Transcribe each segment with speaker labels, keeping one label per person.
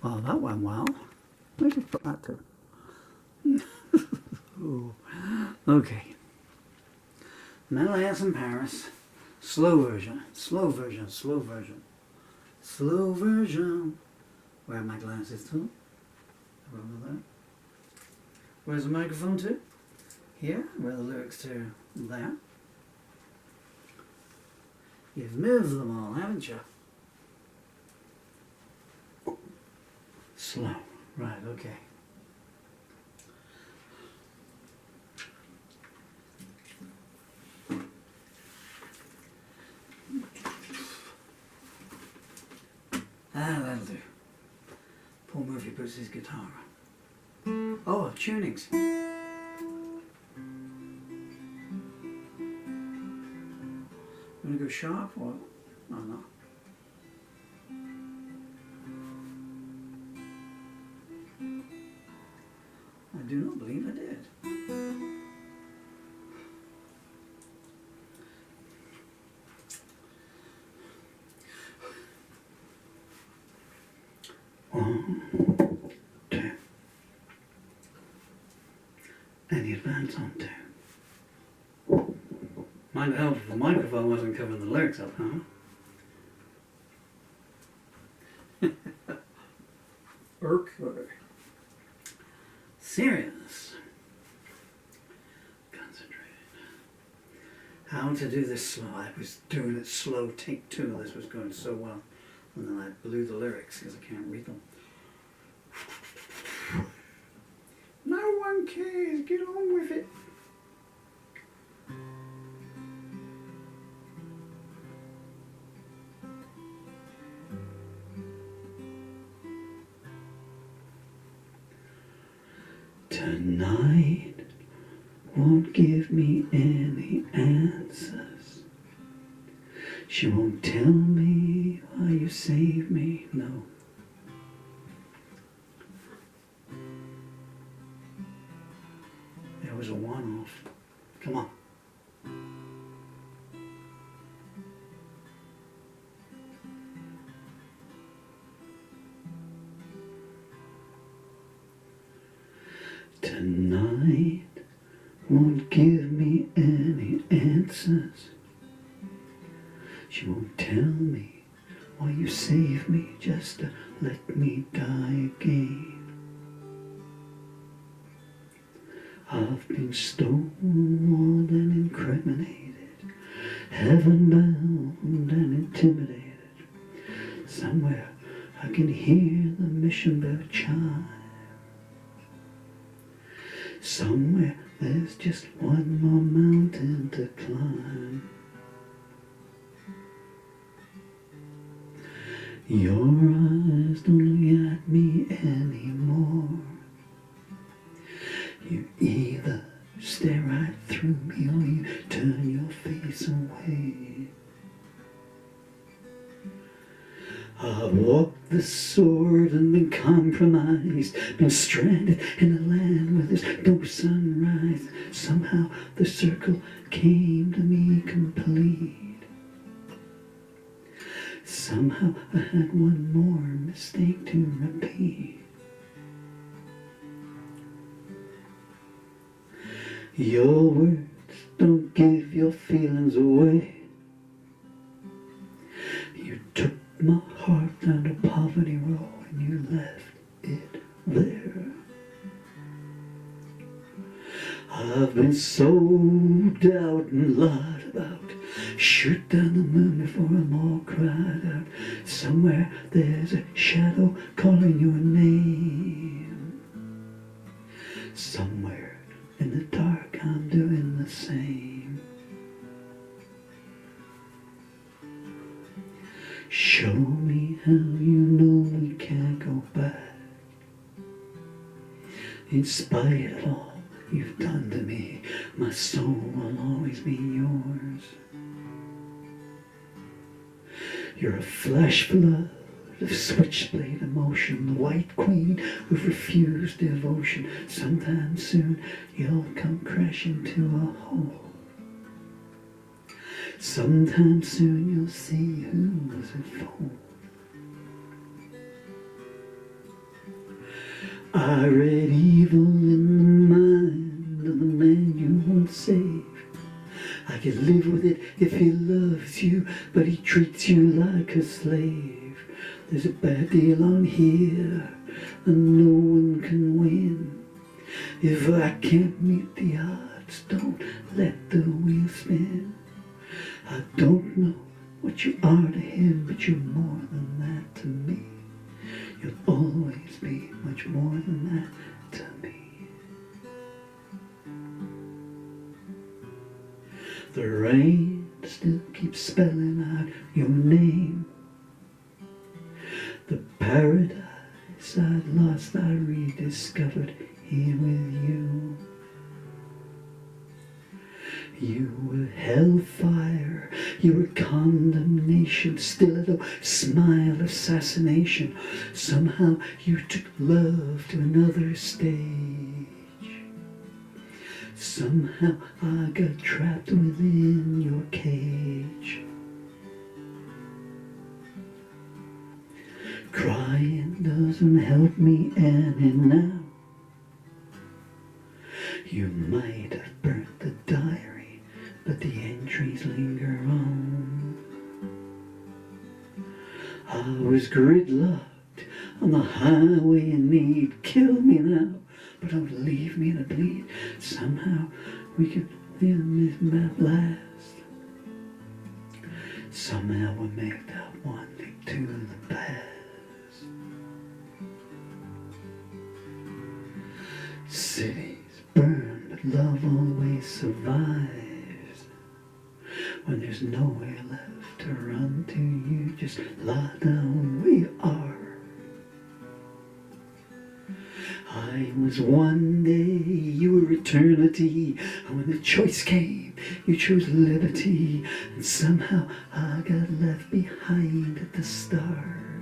Speaker 1: Well, that went well. Let's just put that to. Oh. Okay. Menelaus Paris. Slow version. Slow version. Slow version. Slow version. Where are my glasses to? Over there. Where's the microphone to? Here. Where the lyrics to? There. You've moved them all, haven't you? Slow. Right, okay. That'll do. Paul Murphy puts his guitar on. Oh, tunings. Wanna go sharp or? Oh no. I do not believe I did. One, two. Any advance on two. Might help if the microphone wasn't covering the lyrics up, huh? Okay. Serious. Concentrate. How to do this slow. I was doing it slow, take two. This was going so well. And then I blew the lyrics because I can't read them. No one cares. Get on with it. Tonight won't give me any answers. She won't tell me why you saved me, no. It was a one-off. Come on. Tonight won't give me any answers. She won't tell me why you saved me just to let me die again. I've been stonewalled and incriminated, heaven-bound and intimidated. Somewhere I can hear the mission bell chime. Somewhere there's just one more mountain to climb. Your eyes don't look at me anymore. You either stare right through me or you turn your face away. I've walked the sword and been compromised, been stranded in a land where there's no sunrise. Somehow the circle came to me complete. Somehow I had one more mistake to repeat. Your words don't give your feelings away. You took my heart down to Poverty Row and you left it there. I've been sold out and lied about. Shoot down the moon before I'm all cried out. Somewhere there's a shadow calling your name. Somewhere in the dark I'm doing the same. Show me how you know we can't go back. In spite of all you've done to me, my soul will always be yours. You're a flesh flood of switchblade emotion, the white queen who've refused devotion. Sometime soon you'll come crashing to a hole. Sometime soon you'll see who was at fault. I read evil in the mind of the man you won't save. I can live with it if he loves you, but he treats you like a slave. There's a bad deal on here, and no one can win. If I can't meet the odds, don't let the wheel spin. I don't know what you are to him, but you're more than that to me. You'll always be much more than that to me. The rain still keeps spelling out your name. The paradise I'd lost, I rediscovered here with you. You were hellfire, you were condemnation, stiletto, smile, assassination. Somehow you took love to another stage. Somehow I got trapped within your cage. Crying doesn't help me any now. You might have burnt the diary, but the entries linger on. I was gridlocked on the highway in need. Kill me now, but don't leave me to bleed. Somehow we could win this map last. Somehow we make that one leap to the past. Cities burn, but love always survives. When there's nowhere left to run to, you just lie down where you are. I was one day, you were eternity, and when the choice came, you chose liberty, and somehow I got left behind at the stars.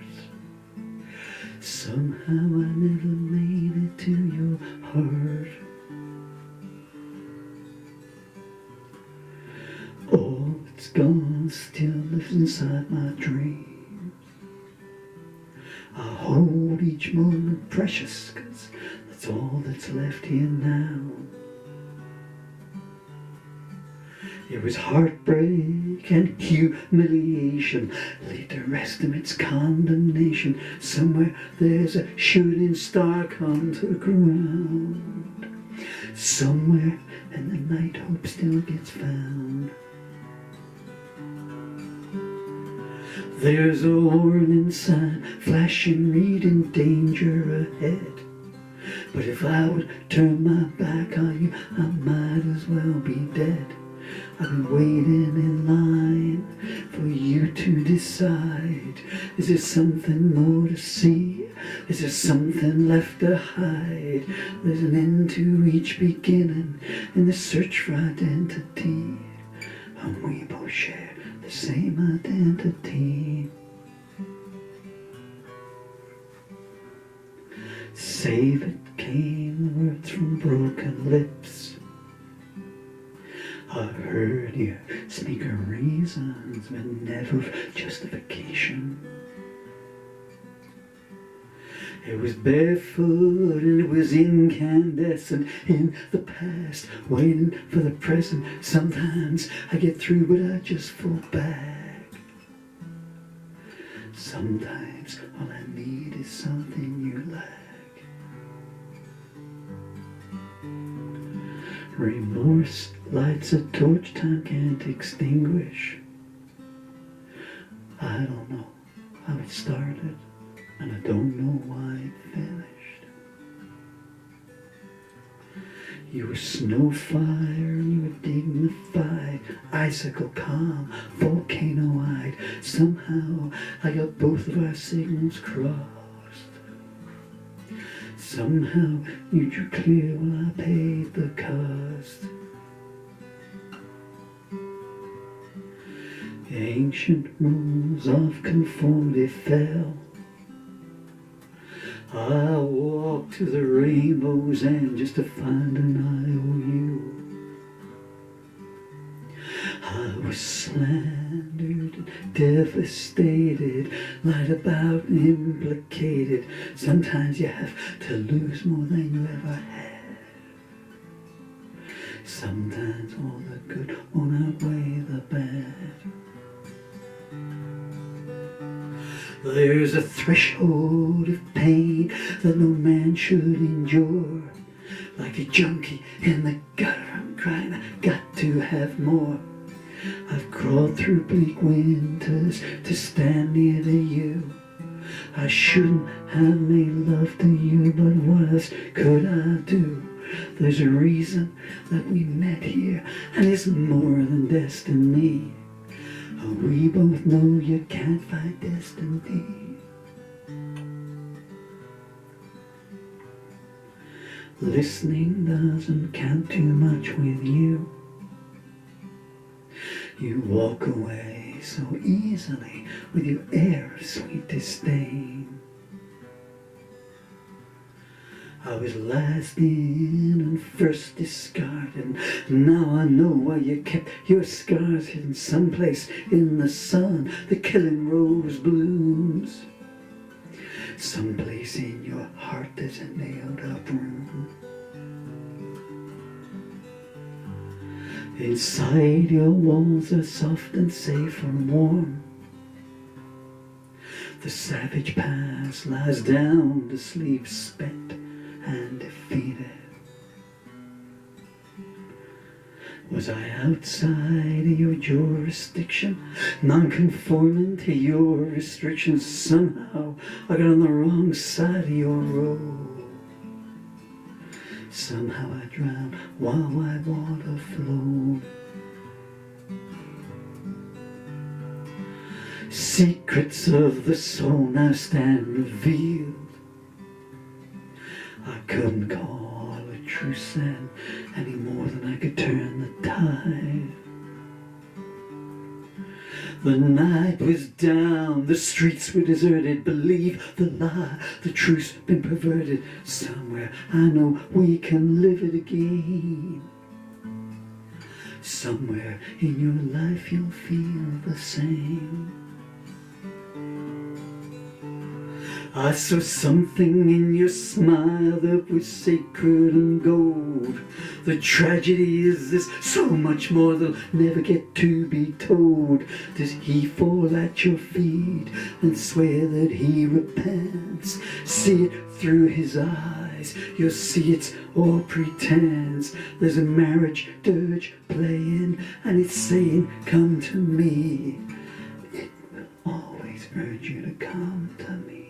Speaker 1: Somehow I never made it to your heart. All that's gone still lives inside my dreams. I hold each moment precious, 'cause that's all that's left here now. It was heartbreak and humiliation laid to rest amidst condemnation. Somewhere there's a shooting star come to the ground. Somewhere in the night hope still gets found. There's a warning sign flashing, reading danger ahead. But if I would turn my back on you, I might as well be dead. I've been waiting in line for you to decide. Is there something more to see? Is there something left to hide? There's an end to each beginning in the search for identity. And we both share the same identity. Save it came the words from broken lips. I heard you speak of reasons, but never of justification. It was barefoot and it was incandescent in the past, waiting for the present. Sometimes I get through, but I just fall back. Sometimes all I need is something you lack. Remorse lights a torch time can't extinguish. I don't know how it started, and I don't know why it finished. You were snow fire and you were dignified, icicle calm, volcano-eyed. Somehow I got both of our signals crossed. Somehow you drew clear while I paid the cost. The ancient rules of conformity fell. I walked to the rainbow's end just to find an IOU. I was slandered devastated, lied about, implicated. Sometimes you have to lose more than you ever had. Sometimes all the good won't outweigh the bad. There's a threshold of pain that no man should endure. Like a junkie in the gutter, I'm crying, I got to have more. I've crawled through bleak winters to stand near to you. I shouldn't have made love to you, but what else could I do? There's a reason that we met here, and it's more than destiny. Oh, we both know you can't fight destiny. Listening doesn't count too much with you. You walk away so easily with your air of sweet disdain. I was last in and first discarded. Now I know why you kept your scars hidden someplace in the sun. The killing rose blooms. Someplace in your heart there's a nailed up room. Inside your walls are soft and safe and warm. The savage past lies down to sleep spent and defeated. Was I outside of your jurisdiction, non-conforming to your restrictions? Somehow I got on the wrong side of your road. Somehow I drowned while white water flowed. Secrets of the soul now stand revealed. I couldn't call a truce then any more than I could turn the tide. The night was down, the streets were deserted. Believe the lie, the truth's been perverted. Somewhere I know we can live it again. Somewhere in your life you'll feel the same. I saw something in your smile that was sacred and gold. The tragedy is this, so much more that'll never get to be told. Does he fall at your feet and swear that he repents? See it through his eyes, you'll see it's all pretense. There's a marriage dirge playing and it's saying, come to me. It will always urge you to come to me.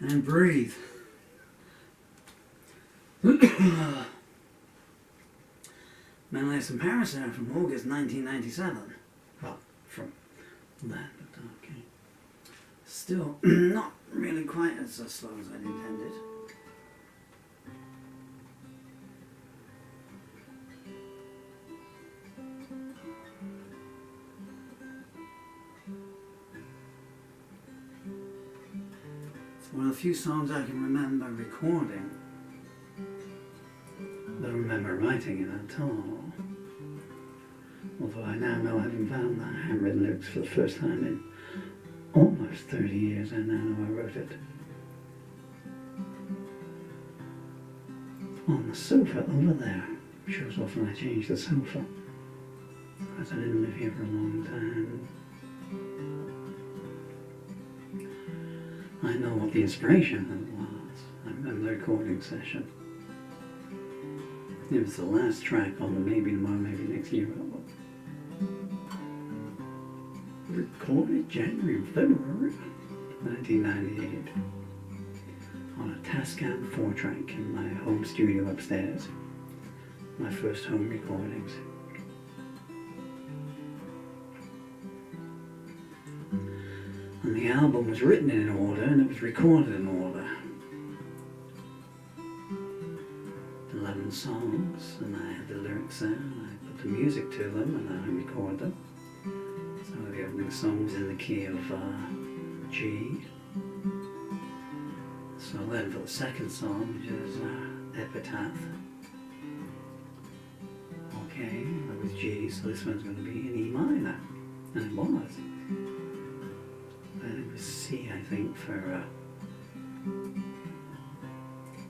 Speaker 1: And breathe. Menelaus Paris there from August 1997. Well, from that, but okay. Still not really quite as slow as I'd intended. One of the few songs I can remember recording, don't remember writing it at all. Although I now know, having found the handwritten lyrics for the first time in almost 30 years, I now know I wrote it. On the sofa over there. Shows off when I changed the sofa, because I didn't live here for a long time. I know what the inspiration of it was. I remember the recording session. It was the last track on the Maybe Tomorrow, Maybe Next Year album. Recorded January and February 1998 on a Tascam 4-track in my home studio upstairs. My first home recordings. And the album was written in order and it was recorded in order. 11 songs, and I had the lyrics there, and I put the music to them, and I recorded them. So the opening song was in the key of G. So then for the second song, which is Epitaph. Okay, that was G, so this one's going to be in E minor, and it was. Then it was C, I think, for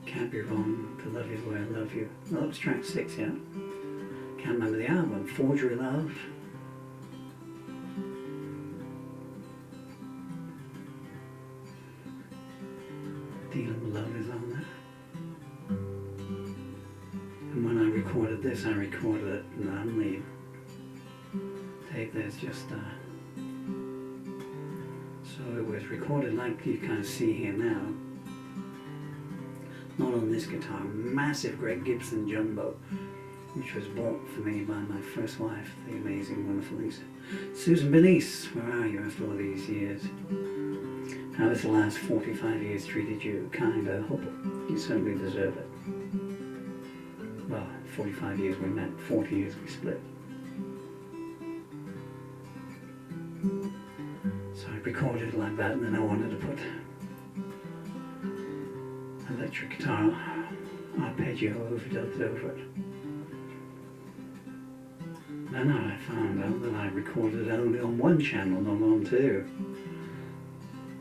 Speaker 1: Can't Be Wrong to Love You the Way I Love You. Well, that was track 6, yeah. Can't remember the album. Forgery Love. Dealing with Love is on there. And when I recorded this, I recorded it on the tape. There's just so it was recorded like you kind of see here now. Not on this guitar, massive great Gibson Jumbo, which was bought for me by my first wife, the amazing, wonderful Lisa. Susan Bernice, where are you after all these years? How has the last 45 years treated you? Kinda, hope you certainly deserve it. Well, 45 years we met, 40 years we split. So I recorded it like that, and then I wanted to put electric guitar arpeggio overdubs over it. Then I found out that I recorded it only on one channel, not on two.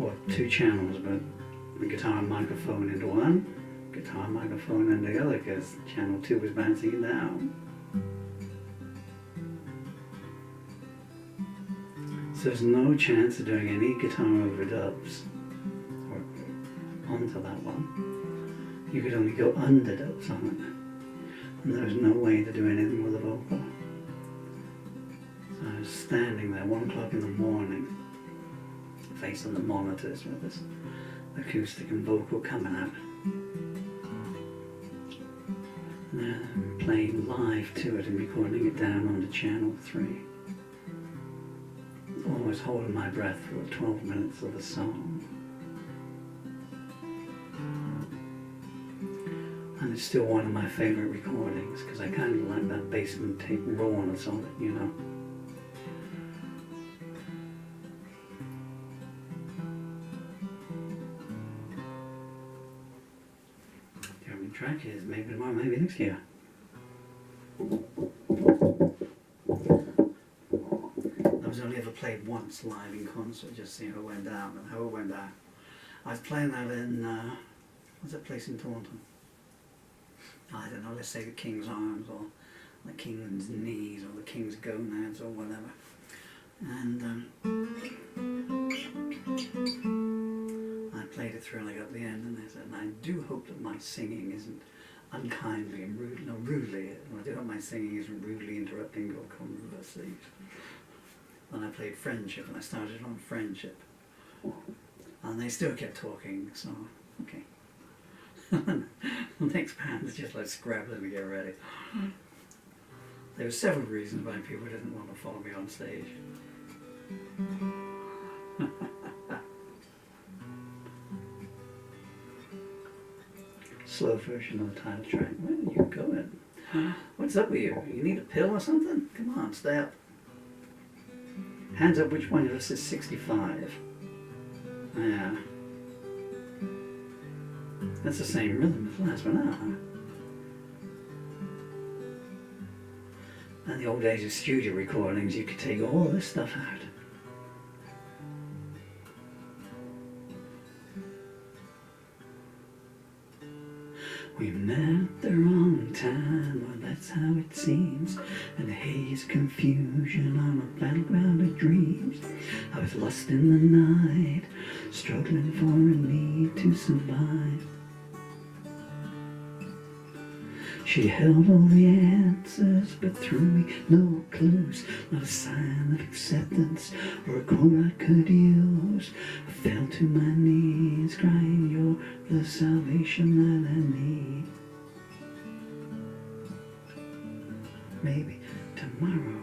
Speaker 1: Or two channels, but the guitar and microphone into one, guitar and microphone into the other, because channel 2 was bouncing it down. So there's no chance of doing any guitar overdubs or onto that one. You could only go underdubs on it. And there was no way to do anything with a vocal. So I was standing there 1 o'clock in the morning, facing the monitors with this acoustic and vocal coming out. And then playing live to it and recording it down onto channel 3. Always holding my breath for the 12 minutes of the song. And it's still one of my favorite recordings because I kind of like that basement tape rawness on it, you know. The opening track is maybe tomorrow, maybe next year. That was only ever played once live in concert, just see how it went down and how it went down. I was playing that in, what's that place in Taunton? I don't know, let's say the King's Arms or the King's Knees or the King's Gonads or whatever. And I played it through and I got to the end, and I said, and I do hope that my singing isn't unkindly and rudely, no, rudely, I do hope my singing isn't rudely interrupting your conversations. Then I played Friendship, and I started on Friendship. And they still kept talking, so, okay. The next band is just like scrabbling to get ready. There were several reasons why people didn't want to follow me on stage. Slow version of the title track. Where are you going? What's up with you? You need a pill or something? Come on, stay up. Hands up, which one of us is 65? Yeah. That's the same rhythm as the last one, And the old days of studio recordings, you could take all this stuff out. We met at the wrong time, well that's how it seems. In a haze confusion on a battleground of dreams. I was lost in the night, struggling for a need to survive. She held all the answers, but threw me no clues, not a sign of acceptance or a quote I could use. I fell to my knees, crying, "You're the salvation that I need." Maybe tomorrow,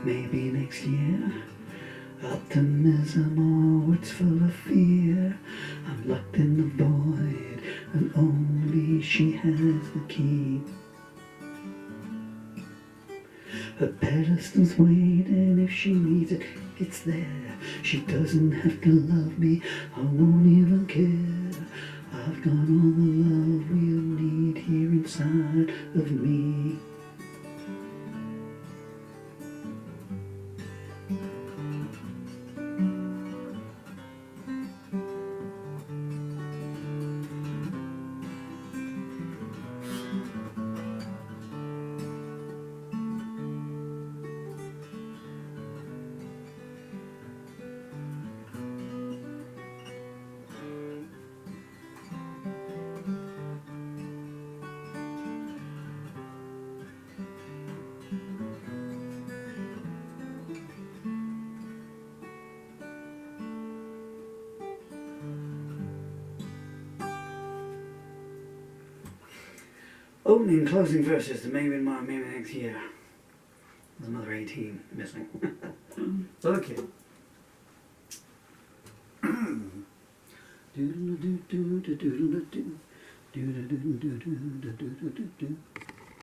Speaker 1: maybe next year, Optimism, oh, it's full of fear. I'm locked in the void, and only she has the key. Her pedestal's waiting, if she needs it, it's there. She doesn't have to love me, I won't even care. I've got all the love we'll need here inside of me. Opening and closing verses to maybe next year. There's another 18 missing. Okay. Do do do do do do do do do do do do do do do do.